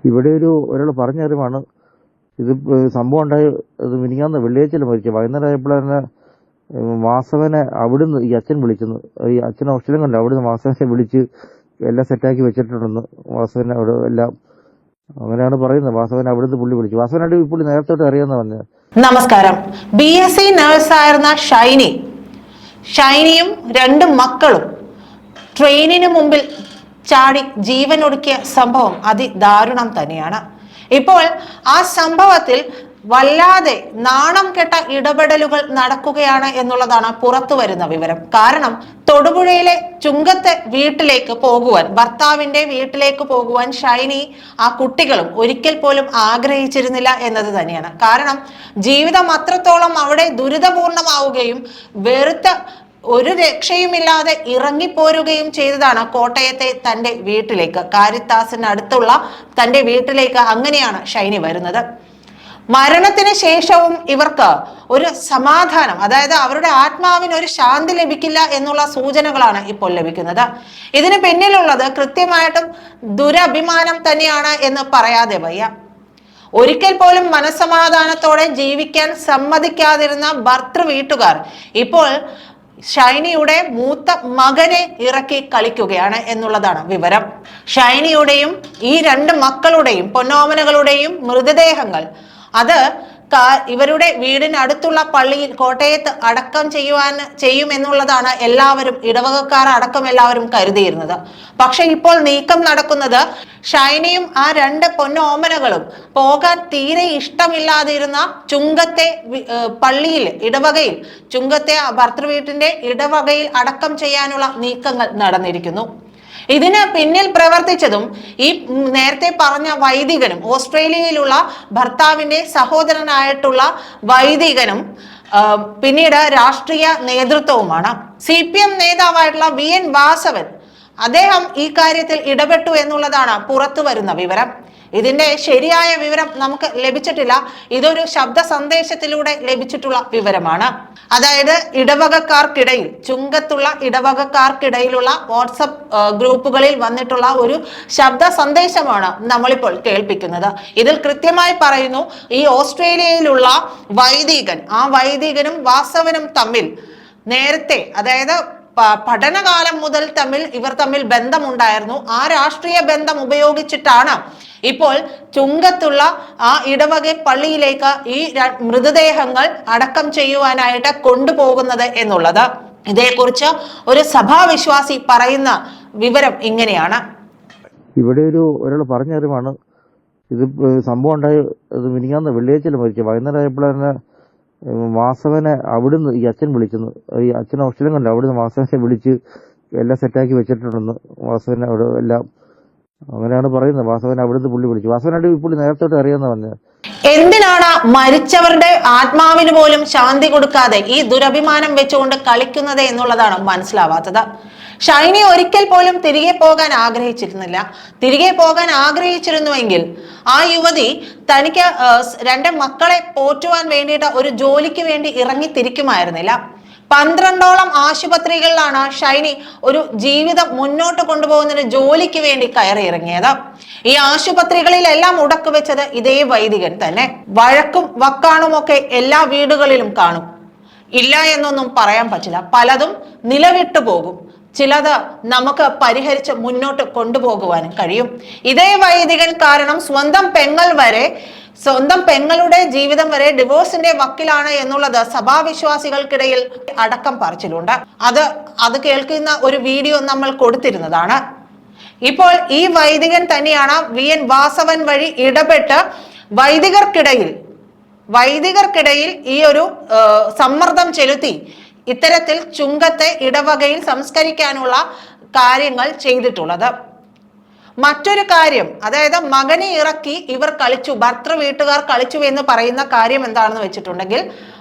ഇവിടെ ഒരാൾ പറഞ്ഞറിവാണ് ഇത് സംഭവം ഉണ്ടായി. ഇത് മിനിങ്ങാന്ന് വെള്ളിയാഴ്ചയിൽ മരിച്ചു. വൈകുന്നേരം ആയപ്പോൾ തന്നെ വാസവനെ അവിടുന്ന് ഈ അച്ഛൻ വിളിച്ചെന്ന്. ഈ അച്ഛൻ ഓസ്ട്രേലിയൻ കണ്ടു. അവിടുന്ന് വാസവനെ വിളിച്ച് എല്ലാം സെറ്റാക്കി വെച്ചിട്ടുണ്ടെന്ന്. വാസവനെ അവിടെ എല്ലാം അങ്ങനെയാണ് പറയുന്നത്. വാസവനെ അവിടുന്ന് പുള്ളി വിളിച്ചു. വാസവനായിട്ട് പുള്ളി നേരത്തോട്ട് അറിയാമെന്ന് പറഞ്ഞത്. നമസ്കാരം. BSc നേഴ്സായിരുന്ന ഷൈനിയും രണ്ട് മക്കളും ട്രെയിനിന് മുമ്പിൽ ചാടി ജീവനൊടുക്കിയ സംഭവം അതിദാരുണം തന്നെയാണ്. ഇപ്പോൾ ആ സംഭവത്തിൽ വല്ലാതെ നാണം കെട്ട ഇടപെടലുകൾ നടക്കുകയാണ് എന്നുള്ളതാണ് പുറത്തു വരുന്ന വിവരം. കാരണം തൊടുപുഴയിലെ ചുങ്കത്തെ വീട്ടിലേക്ക് പോകുവാൻ, ഭർത്താവിന്റെ വീട്ടിലേക്ക് പോകുവാൻ ഷൈനി ആ കുട്ടികളും ഒരിക്കൽ പോലും ആഗ്രഹിച്ചിരുന്നില്ല എന്നത് തന്നെയാണ്. കാരണം ജീവിതം അത്രത്തോളം അവിടെ ദുരിതപൂർണമാവുകയും വെറുത്ത ഒരു രക്ഷയുമില്ലാതെ ഇറങ്ങിപ്പോരുകയും ചെയ്തതാണ് കോട്ടയത്തെ തന്റെ വീട്ടിലേക്ക്, കാരിത്താസിന് അടുത്തുള്ള തന്റെ വീട്ടിലേക്ക്. അങ്ങനെയാണ് ഷൈനി വരുന്നത്. മരണത്തിന് ശേഷവും ഇവർക്ക് ഒരു സമാധാനം, അതായത് അവരുടെ ആത്മാവിന് ഒരു ശാന്തി ലഭിക്കില്ല എന്നുള്ള സൂചനകളാണ് ഇപ്പോൾ ലഭിക്കുന്നത്. ഇതിന് പിന്നിലുള്ളത് കൃത്യമായിട്ടും ദുരഭിമാനം തന്നെയാണ് എന്ന് പറയാതെ വയ്യ. ഒരിക്കൽ പോലും മനസ്സമാധാനത്തോടെ ജീവിക്കാൻ സമ്മതിക്കാതിരുന്ന ഭർത്തൃ വീട്ടുകാർ ഇപ്പോൾ ഷൈനിയുടെ മൂത്ത മകനെ ഇറക്കി കളിക്കുകയാണ് എന്നുള്ളതാണ് വിവരം. ഷൈനിയുടെയും ഈ രണ്ട് മക്കളുടെയും പൊന്നോമനകളുടെയും മൃതദേഹങ്ങൾ അത് ഇവരുടെ വീടിനടുത്തുള്ള പള്ളിയിൽ കോട്ടയത്ത് അടക്കം ചെയ്യുമെന്നുള്ളതാണ് എല്ലാവരും, ഇടവകക്കാർ അടക്കം എല്ലാവരും കരുതിയിരുന്നത്. പക്ഷെ ഇപ്പോൾ നീക്കം നടക്കുന്നത് ഷൈനിയും ആ രണ്ട് പൊന്നോമനകളും പോകാൻ തീരെ ഇഷ്ടമില്ലാതിരുന്ന ചുങ്കത്തെ പള്ളിയിൽ, ഇടവകയിൽ, ചുങ്കത്തെ ഭർത്തൃവീട്ടിന്റെ ഇടവകയിൽ അടക്കം ചെയ്യാനുള്ള നീക്കങ്ങൾ നടന്നിരിക്കുന്നു. ഇതിന് പിന്നിൽ പ്രവർത്തിച്ചതും ഈ നേരത്തെ പറഞ്ഞ വൈദികനും, ഓസ്ട്രേലിയയിലുള്ള ഭർത്താവിന്റെ സഹോദരനായിട്ടുള്ള വൈദികനും പിന്നീട് രാഷ്ട്രീയ നേതൃത്വവുമാണ്. CPM നേതാവായിട്ടുള്ള VN വാസവൻ, അദ്ദേഹം ഈ കാര്യത്തിൽ ഇടപെട്ടു എന്നുള്ളതാണ് പുറത്തു വരുന്ന വിവരം. ഇതിന്റെ ശരിയായ വിവരം നമുക്ക് ലഭിച്ചിട്ടില്ല. ഇതൊരു ശബ്ദ സന്ദേശത്തിലൂടെ ലഭിച്ചിട്ടുള്ള വിവരമാണ്. അതായത് ഇടവകക്കാർക്കിടയിൽ, ചുങ്കത്തുള്ള ഇടവകക്കാർക്കിടയിലുള്ള വാട്സപ്പ് ഗ്രൂപ്പുകളിൽ വന്നിട്ടുള്ള ഒരു ശബ്ദ സന്ദേശമാണ് നമ്മളിപ്പോൾ കേൾപ്പിക്കുന്നത്. ഇതിൽ കൃത്യമായി പറയുന്നു, ഈ ഓസ്ട്രേലിയയിലുള്ള വൈദികൻ, ആ വൈദികനും വാസവനും തമ്മിൽ നേരത്തെ, അതായത് പഠനകാലം മുതൽ ഇവർ തമ്മിൽ ബന്ധമുണ്ടായിരുന്നു. ആ രാഷ്ട്രീയ ബന്ധം ഉപയോഗിച്ചിട്ടാണ് ഇപ്പോൾ ചുങ്കത്തുള്ള ആ ഇടവക പള്ളിയിലേക്ക് ഈ മൃതദേഹങ്ങൾ അടക്കം ചെയ്യുവാനായിട്ട് കൊണ്ടുപോകുന്നത് എന്നുള്ളത്. ഇതേക്കുറിച്ച് ഒരു സഭാവിശ്വാസി പറയുന്ന വിവരം ഇങ്ങനെയാണ്. ഇവിടെ ഒരാൾ പറഞ്ഞറിവാണ് ഇത് സംഭവം ഉണ്ടായി. ഇത് മിനിങ്ങാന്ന് വെള്ളിയാഴ്ചയിൽ മരിച്ചു. വൈകുന്നേരം ആയപ്പോൾ തന്നെ വാസവനെ അവിടുന്ന് ഈ അച്ഛൻ വിളിച്ചെന്ന്. ഈ അച്ഛൻ ഓസ്ട്രേലിയൻ കണ്ടു. അവിടുന്ന് വാസവനെ വിളിച്ച് എല്ലാം സെറ്റാക്കി വെച്ചിട്ടുണ്ടെന്ന്. വാസവനെ അവിടെ എല്ലാം അങ്ങനെയാണ് പറയുന്നത്. വാസവനെ അവിടുന്ന് പുള്ളി വിളിച്ചു. വാസവനായിട്ട് പുള്ളി നേരത്തോട്ട് അറിയാമെന്ന് പറഞ്ഞത്. എന്തിനാണ് മരിച്ചവരുടെ ആത്മാവിന് പോലും ശാന്തി കൊടുക്കാതെ ഈ ദുരഭിമാനം വെച്ചുകൊണ്ട് കളിക്കുന്നത് എന്നുള്ളതാണ് മനസ്സിലാവാത്തത്. ഷൈനി ഒരിക്കൽ പോലും തിരികെ പോകാൻ ആഗ്രഹിച്ചിരുന്നില്ല. തിരികെ പോകാൻ ആഗ്രഹിച്ചിരുന്നുവെങ്കിൽ ആ യുവതി തനിക്ക് രണ്ട് മക്കളെ പോറ്റുവാൻ വേണ്ടിയിട്ട് ഒരു ജോലിക്ക് വേണ്ടി ഇറങ്ങി തിരിക്കുമായിരുന്നില്ല. 12ഓളം ആശുപത്രികളിലാണ് ഷൈനി ഒരു ജീവിതം മുന്നോട്ട് കൊണ്ടുപോകുന്നതിന് ജോലിക്ക് വേണ്ടി കയറി ഇറങ്ങിയത്. ഈ ആശുപത്രികളിലെല്ലാം മുടക്കു വെച്ചത് ഇതേ വൈദികൻ തന്നെ. വഴക്കും വക്കാണും ഒക്കെ എല്ലാ വീടുകളിലും കാണും. ഇല്ല എന്നൊന്നും പറയാൻ പറ്റില്ല. പലതും നിലവിട്ടു പോകും. ചിലത് നമുക്ക് പരിഹരിച്ച് മുന്നോട്ട് കൊണ്ടുപോകുവാനും കഴിയും. ഇതേ വൈദികൻ കാരണം സ്വന്തം പെങ്ങളുടെ ജീവിതം വരെ ഡിവോഴ്സിന്റെ വക്കിലാണ് എന്നുള്ളത് സഭാവിശ്വാസികൾക്കിടയിൽ അടക്കം പറച്ചിലുണ്ട്. അത് കേൾക്കുന്ന ഒരു വീഡിയോ നമ്മൾ കൊടുത്തിരുന്നതാണ്. ഇപ്പോൾ ഈ വൈദികൻ തന്നെയാണ് VN വാസവൻ വഴി ഇടപെട്ട് വൈദികർക്കിടയിൽ ഈ ഒരു സമ്മർദ്ദം ചെലുത്തി ഇത്തരത്തിൽ ചുങ്കത്തെ ഇടവകയിൽ സംസ്കരിക്കാനുള്ള കാര്യങ്ങൾ ചെയ്തിട്ടുള്ളത്. മറ്റൊരു കാര്യം, അതായത് മകനെ ഇറക്കി ഇവർ കളിച്ചു, ഭർത്തൃ വീട്ടുകാർ കളിച്ചു എന്ന് പറയുന്ന കാര്യം എന്താണെന്ന് വെച്ചിട്ടുണ്ടെങ്കിൽ,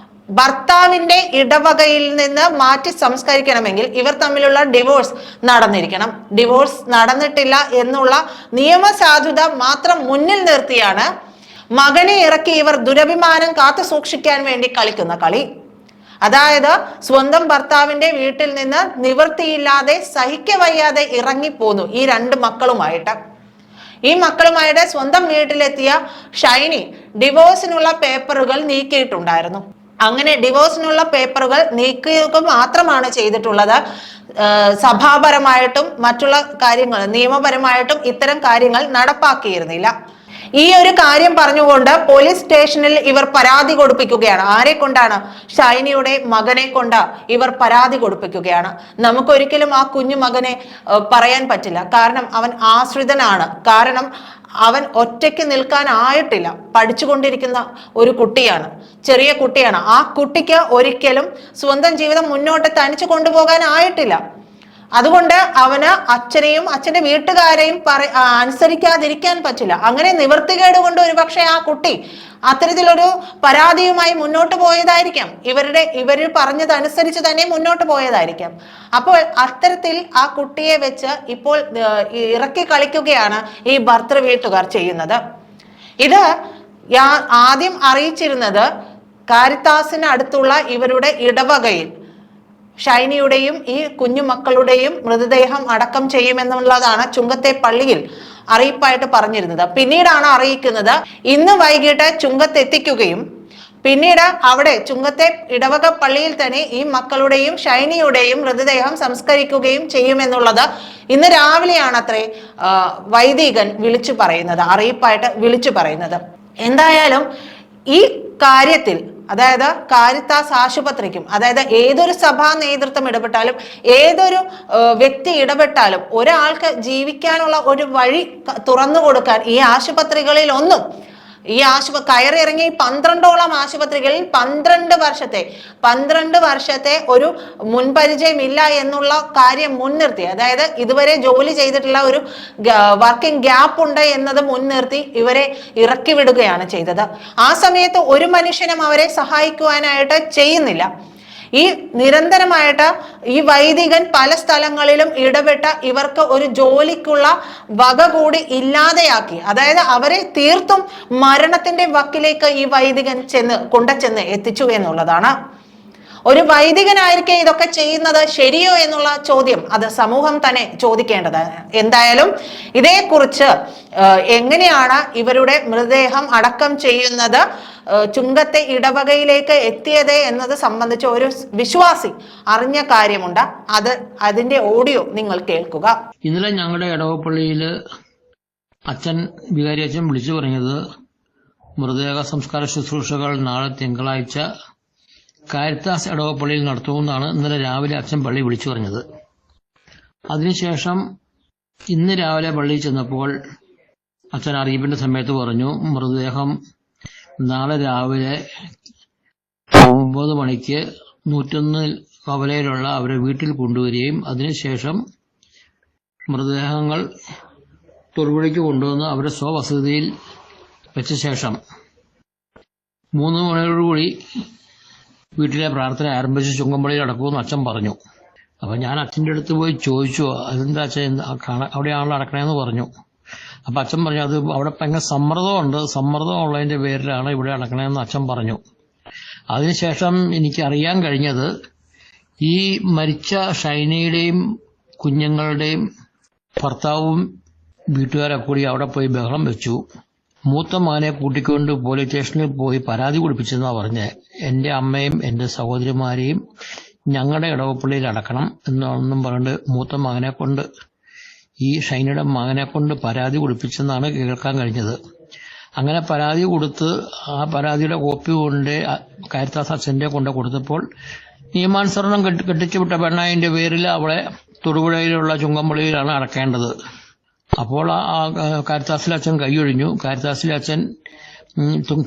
ഭർത്താവിന്റെ ഇടവകയിൽ നിന്ന് മാറ്റി സംസ്കരിക്കണമെങ്കിൽ ഇവർ തമ്മിലുള്ള ഡിവോഴ്സ് നടന്നിരിക്കണം. ഡിവോഴ്സ് നടന്നിട്ടില്ല എന്നുള്ള നിയമസാധുത മാത്രം മുന്നിൽ നിർത്തിയാണ് മകനെ ഇറക്കി ഇവർ ദുരഭിമാനം കാത്തു സൂക്ഷിക്കാൻ വേണ്ടി കളിക്കുന്ന കളി. അതായത് സ്വന്തം ഭർത്താവിന്റെ വീട്ടിൽ നിന്ന് നിവൃത്തിയില്ലാതെ സഹിക്കവയ്യാതെ ഇറങ്ങിപ്പോന്നു ഈ രണ്ട് മക്കളുമായിട്ട്. ഈ മക്കളുമായിട്ട് സ്വന്തം വീട്ടിലെത്തിയ ഷൈനി ഡിവോഴ്സിനുള്ള പേപ്പറുകൾ നീക്കിയിട്ടുണ്ടായിരുന്നു. അങ്ങനെ ഡിവോഴ്സിനുള്ള പേപ്പറുകൾ നീക്കുക മാത്രമാണ് ചെയ്തിട്ടുള്ളത്. സഭാപരമായിട്ടും മറ്റുള്ള കാര്യങ്ങൾ നിയമപരമായിട്ടും ഇത്തരം കാര്യങ്ങൾ നടപ്പാക്കിയിരുന്നില്ല. ഈ ഒരു കാര്യം പറഞ്ഞുകൊണ്ട് പോലീസ് സ്റ്റേഷനിൽ ഇവർ പരാതി കൊടുപ്പിക്കുകയാണ്. ആരെ കൊണ്ടാണ്? ഷൈനിയുടെ മകനെ കൊണ്ട് ഇവർ പരാതി കൊടുപ്പിക്കുകയാണ്. നമുക്കൊരിക്കലും ആ കുഞ്ഞു മകനെ പറയാൻ പറ്റില്ല. കാരണം അവൻ ആശ്രിതനാണ്. കാരണം അവൻ ഒറ്റയ്ക്ക് നിൽക്കാനായിട്ടില്ല. പഠിച്ചുകൊണ്ടിരിക്കുന്ന ഒരു കുട്ടിയാണ്, ചെറിയ കുട്ടിയാണ്. ആ കുട്ടിക്ക് ഒരിക്കലും സ്വന്തം ജീവിതം മുന്നോട്ട് തനിച്ചു കൊണ്ടുപോകാനായിട്ടില്ല. അതുകൊണ്ട് അവന് അച്ഛനെയും അച്ഛന്റെ വീട്ടുകാരെയും അനുസരിക്കാതിരിക്കാൻ പറ്റില്ല. അങ്ങനെ നിവൃത്തികേട് കൊണ്ട് ഒരുപക്ഷെ ആ കുട്ടി അത്തരത്തിലൊരു പരാതിയുമായി മുന്നോട്ട് പോയതായിരിക്കാം. ഇവർ പറഞ്ഞതനുസരിച്ച് തന്നെ മുന്നോട്ട് പോയതായിരിക്കാം. അപ്പോൾ അത്തരത്തിൽ ആ കുട്ടിയെ വെച്ച് ഇപ്പോൾ ഇറക്കി കളിക്കുകയാണ് ഈ ഭർതൃ വീട്ടുകാർ ചെയ്യുന്നത്. ഇത് ആദ്യം അറിയിച്ചിരുന്നത് കാരിത്താസിന് അടുത്തുള്ള ഇവരുടെ ഇടവകയിൽ ഷൈനിയുടെയും ഈ കുഞ്ഞുമക്കളുടെയും മൃതദേഹം അടക്കം ചെയ്യുമെന്നുള്ളതാണ് ചുങ്കത്തെ പള്ളിയിൽ അറിയിപ്പായിട്ട് പറഞ്ഞിരുന്നത്. പിന്നീടാണ് അറിയിക്കുന്നത് ഇന്ന് വൈകിട്ട് ചുങ്കത്തെത്തിക്കുകയും പിന്നീട് അവിടെ ചുങ്കത്തെ ഇടവക പള്ളിയിൽ തന്നെ ഈ മക്കളുടെയും ഷൈനിയുടെയും മൃതദേഹം സംസ്കരിക്കുകയും ചെയ്യുമെന്നുള്ളത് ഇന്ന് രാവിലെയാണ് അത്രേ വൈദികൻ വിളിച്ചു പറയുന്നത്, അറിയിപ്പായിട്ട് വിളിച്ചു പറയുന്നത്. എന്തായാലും ഈ കാര്യത്തിൽ, അതായത് കാരിത്താസ് ആശുപത്രിക്കും, അതായത് ഏതൊരു സഭാ നേതൃത്വം ഇടപെട്ടാലും ഏതൊരു വ്യക്തി ഇടപെട്ടാലും ഒരാൾക്ക് ജീവിക്കാനുള്ള ഒരു വഴി തുറന്നു കൊടുക്കാൻ ഈ ആശുപത്രികളിൽ ഒന്നും കയറിയിറങ്ങി 12ഓളം ആശുപത്രികളിൽ 12 വർഷത്തെ ഒരു മുൻപരിചയം ഇല്ല എന്നുള്ള കാര്യം മുൻനിർത്തി, അതായത് ഇതുവരെ ജോലി ചെയ്തിട്ടുള്ള ഒരു വർക്കിംഗ് ഗ്യാപ്പ് ഉണ്ട് എന്നത് മുൻനിർത്തി ഇവരെ ഇറക്കി വിടുകയാണ് ചെയ്തത്. ആ സമയത്ത് ഒരു മനുഷ്യനും അവരെ സഹായിക്കുവാനായിട്ട് ചെയ്യുന്നില്ല. ഈ നിരന്തരമായിട്ട് ഈ വൈദികൻ പല സ്ഥലങ്ങളിലും ഇടപെട്ട ഇവർക്ക് ഒരു ജോലിക്കുള്ള വക കൂടി ഇല്ലാതെയാക്കി. അതായത് അവരെ തീർത്തും മരണത്തിന്റെ വക്കിലേക്ക് ഈ വൈദികൻ കൊണ്ടുചെന്ന് എത്തിച്ചു എന്നുള്ളതാണ്. ഒരു വൈദികനായിരിക്കെ ഇതൊക്കെ ചെയ്യുന്നത് ശരിയോ എന്നുള്ള ചോദ്യം അത് സമൂഹം തന്നെ ചോദിക്കേണ്ടതാണ്. എന്തായാലും ഇതേക്കുറിച്ച് എങ്ങനെയാണ് ഇവരുടെ മൃതദേഹം അടക്കം ചെയ്യുന്നത്, ചുങ്കത്തെ ഇടവകയിലേക്ക് എത്തിയത് എന്നത് സംബന്ധിച്ച് ഒരു വിശ്വാസി അറിഞ്ഞ കാര്യമുണ്ട്. അതിന്റെ ഓഡിയോ നിങ്ങൾ കേൾക്കുക. ഇന്നലെ ഞങ്ങളുടെ ഇടവപ്പള്ളിയിൽ വികാരി അച്ഛൻ വിളിച്ചു പറഞ്ഞത് മൃതദേഹ സംസ്കാര ശുശ്രൂഷകൾ നാളെ തിങ്കളാഴ്ച കാരിത്താസ് ഇടവപ്പള്ളിയിൽ നടത്തുമെന്നാണ് ഇന്നലെ രാവിലെ അച്ഛൻ പള്ളി വിളിച്ചു പറഞ്ഞത്. അതിനുശേഷം ഇന്ന് രാവിലെ പള്ളിയിൽ ചെന്നപ്പോൾ അച്ഛൻ അറിയിപ്പിന്റെ സമയത്ത് പറഞ്ഞു മൃതദേഹം നാളെ രാവിലെ 9 മണിക്ക് 101 കവലയിലുള്ള അവരുടെ വീട്ടിൽ കൊണ്ടുവരികയും അതിനുശേഷം മൃതദേഹങ്ങൾ തൊടുപുഴയ്ക്ക് കൊണ്ടുവന്ന് അവരുടെ സ്വവസതിയിൽ വെച്ച ശേഷം 3 മണിയോടുകൂടി വീട്ടിലെ പ്രാർത്ഥന ആരംഭിച്ച് ചുങ്കമ്പള്ളിയിൽ അടക്കുമെന്ന് അച്ഛൻ പറഞ്ഞു. അപ്പൊ ഞാൻ അച്ഛൻ്റെ അടുത്ത് പോയി ചോദിച്ചു, അതെന്താ അച്ഛൻ അവിടെയാണല്ലോ അടക്കണേന്ന് പറഞ്ഞു. അപ്പൊ അച്ഛൻ പറഞ്ഞു അത് അവിടെ ഭയങ്കര സമ്മർദ്ദം ഉള്ളതിന്റെ പേരിലാണ് ഇവിടെ അടക്കണേന്ന് അച്ഛൻ പറഞ്ഞു. അതിനുശേഷം എനിക്ക് അറിയാൻ കഴിഞ്ഞത് ഈ മരിച്ച ഷൈനയുടെയും കുഞ്ഞുങ്ങളുടെയും ഭർത്താവും വീട്ടുകാരൊക്കെ കൂടി അവിടെ പോയി ബഹളം വെച്ചു. മൂത്ത മകനെ കൂട്ടിക്കൊണ്ട് പോലീസ് സ്റ്റേഷനിൽ പോയി പരാതി കൊടുപ്പിച്ചെന്നാ പറഞ്ഞ് എന്റെ അമ്മയും എന്റെ സഹോദരിമാരെയും ഞങ്ങളുടെ ഇടവപ്പള്ളിയിൽ അടക്കണം എന്നൊന്നും പറഞ്ഞിട്ട് മൂത്ത മകനെ കൊണ്ട് ഈ ഷൈനയുടെ മകനെ കൊണ്ട് പരാതി കൊടുപ്പിച്ചെന്നാണ് കേൾക്കാൻ കഴിഞ്ഞത്. അങ്ങനെ പരാതി കൊടുത്ത് ആ പരാതിയുടെ കോപ്പി കൊണ്ട് കാരിത്താസ് അച്ഛന്റെ കൊണ്ട് കൊടുത്തപ്പോൾ നിയമാനുസരണം കെട്ടിച്ചുവിട്ട പെണ്ണായതിന്റെ പേരിൽ അവളെ തൊടുപുഴയിലുള്ള ചുങ്കമ്പള്ളിയിലാണ് അടക്കേണ്ടത്. അപ്പോൾ ആ കാരിത്താസിലെ അച്ഛൻ കൈയൊഴിഞ്ഞു. കാരിത്താസിലെ അച്ഛൻ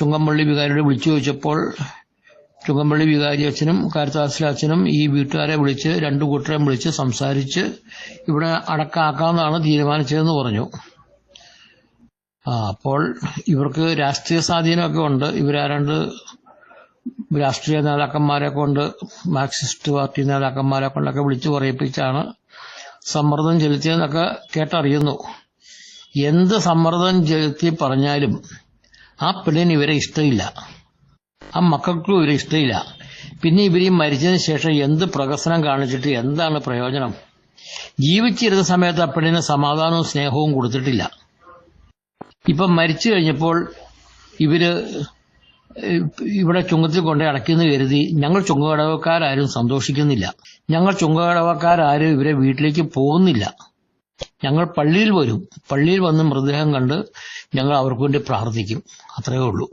ചുങ്കമ്പള്ളി വികാരിയോട് വിളിച്ചു ചോദിച്ചപ്പോൾ ചുങ്കമ്പള്ളി വികാരി അച്ഛനും കാരിത്താസിലെ അച്ഛനും ഈ വീട്ടുകാരെ വിളിച്ച് 2 കൂട്ടരെയും വിളിച്ച് സംസാരിച്ച് ഇവിടെ അടക്കാക്കാമെന്നാണ് തീരുമാനിച്ചതെന്ന് പറഞ്ഞു. അപ്പോൾ ഇവർക്ക് രാഷ്ട്രീയ സ്വാധീനമൊക്കെ ഉണ്ട്. ഇവരാരണ്ട് രാഷ്ട്രീയ നേതാക്കന്മാരെ കൊണ്ട് മാർക്സിസ്റ്റ് പാർട്ടി നേതാക്കന്മാരെ കൊണ്ടൊക്കെ വിളിച്ചു പറയിപ്പിച്ചാണ് സമ്മർദ്ദം ചെലുത്തിയെന്നൊക്കെ കേട്ടറിയുന്നു. എന്ത് സമ്മർദ്ദം ചെലുത്തി പറഞ്ഞാലും ആ പെണ്ണിന് ഇവരെ ഇഷ്ടമില്ല, ആ മക്കൾക്കും ഇവരെ ഇഷ്ടമില്ല. പിന്നെ ഇവർ മരിച്ചതിന് ശേഷം എന്ത് പ്രകസനം കാണിച്ചിട്ട് എന്താണ് പ്രയോജനം? ജീവിച്ചിരുന്ന സമയത്ത് ആ പെണ്ണിന് സമാധാനവും സ്നേഹവും കൊടുത്തിട്ടില്ല. ഇപ്പം മരിച്ചു കഴിഞ്ഞപ്പോൾ ഇവര് ഇവിടെ ചുങ്കത്തിൽ കൊണ്ട് അടയ്ക്കുന്നു കരുതി ഞങ്ങൾ ചുങ്കകടവക്കാരും സന്തോഷിക്കുന്നില്ല. ഞങ്ങൾ ചുങ്കകടവക്കാരും ഇവരെ വീട്ടിലേക്ക് പോകുന്നില്ല. ഞങ്ങൾ പള്ളിയിൽ വരും. പള്ളിയിൽ വന്ന് മൃതദേഹം കണ്ട് ഞങ്ങൾ അവർക്ക് വേണ്ടി പ്രാർത്ഥിക്കും. അത്രയേ ഉള്ളൂ.